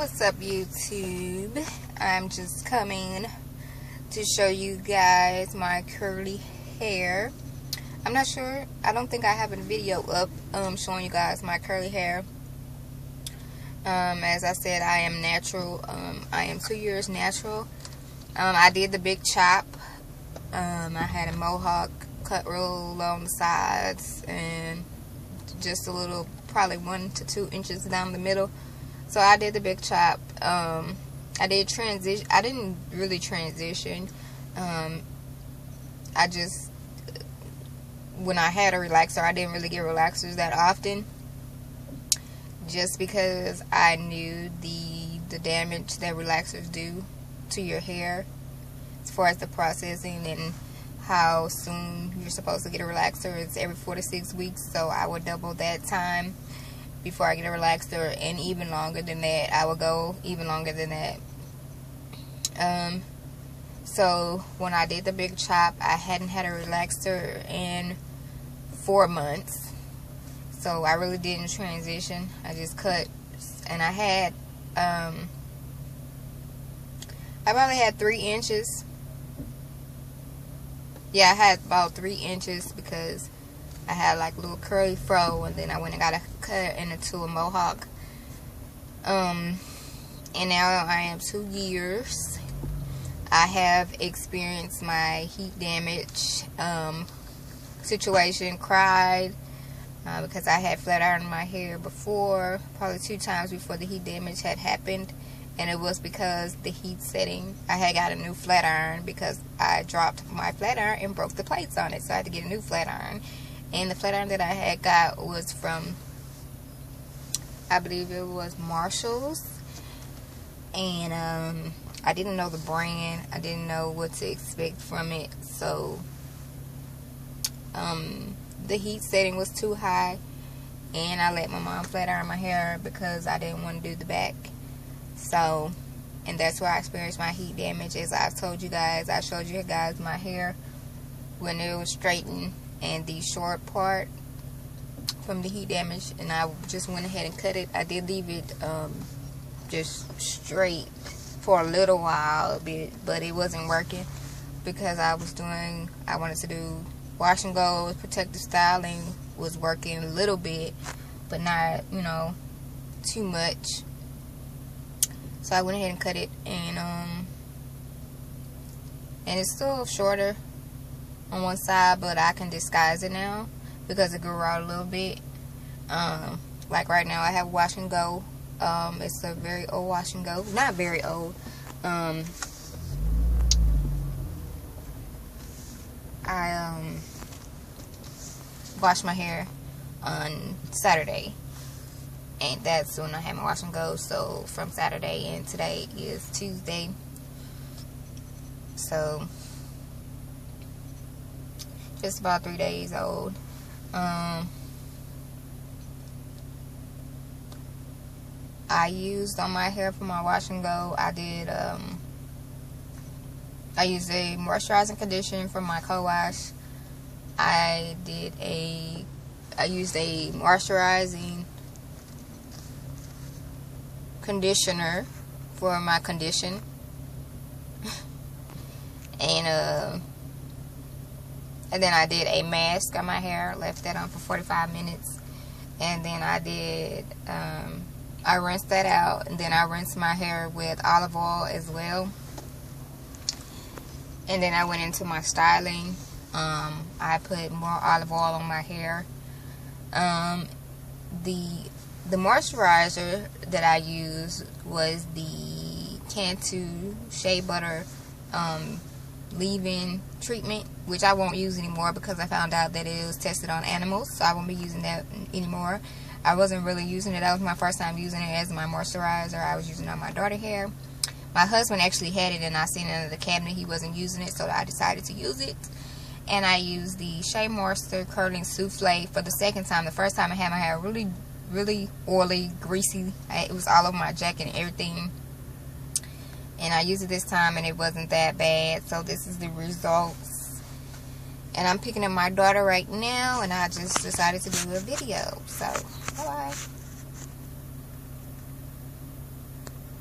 What's up, YouTube? I'm just coming to show you guys my curly hair. I'm not sure. I don't think I have a video up showing you guys my curly hair. As I said, I am natural. I am 2 years natural. I did the big chop. I had a mohawk cut real on the sides and just a little, probably 1 to 2 inches down the middle. So I did the big chop. I did transition. I didn't really transition. I just, when I had a relaxer, I didn't really get relaxers that often, just because I knew the damage that relaxers do to your hair as far as the processing and how soon you're supposed to get a relaxer. It's every 4 to 6 weeks, so I would double that time before I get a relaxer, and even longer than that. I would go even longer than that. So when I did the big chop, I hadn't had a relaxer in 4 months, so I really didn't transition. I just cut, and I had I probably had 3 inches. Yeah, I had about 3 inches because I had like a little curly fro, and then I went and got a cut into a mohawk. And now I am 2 years. I have experienced my heat damage situation, cried because I had flat ironed my hair before, probably 2 times before the heat damage had happened. And it was because the heat setting. I had got a new flat iron because I dropped my flat iron and broke the plates on it, so I had to get a new flat iron. And the flat iron that I had got was from, I believe it was Marshall's. And I didn't know the brand. I didn't know what to expect from it. So the heat setting was too high, and I let my mom flat iron my hair because I didn't want to do the back. So, and that's where I experienced my heat damage. As I've told you guys, I showed you guys my hair when it was straightened and the short part from the heat damage, and I just went ahead and cut it. I did leave it just straight for a little while, but it wasn't working because I wanted to do wash and go. Protective styling was working a little bit, but not, too much. So I went ahead and cut it, and it's still shorter on one side, but I can disguise it now because it grew out a little bit. Like right now I have wash and go. It's a very old wash and go. Not very old. I washed my hair on Saturday, and that's when I had my wash and go. So from Saturday, and today is Tuesday, so just about 3 days old. I used on my hair for my wash and go, I used a moisturizing conditioner for my co-wash. I used a moisturizing conditioner for my condition. And then I did a mask on my hair, left that on for 45 minutes. And then I rinsed that out, and then I rinsed my hair with olive oil as well. And then I went into my styling. I put more olive oil on my hair. The moisturizer that I used was the Cantu Shea Butter leave-in treatment, which I won't use anymore because I found out that it was tested on animals, so I won't be using that anymore. I wasn't really using it. That was my first time using it as my moisturizer. I was using it on my daughter's hair. My husband actually had it, and I seen it under the cabinet. He wasn't using it, so I decided to use it. And I used the Shea Moisture Curling Souffle for the second time. The first time I had my hair really, really oily, greasy. It was all over my jacket and everything. And I used it this time, and it wasn't that bad. So this is the results. And I'm picking up my daughter right now, and I just decided to do a video. So, bye-bye.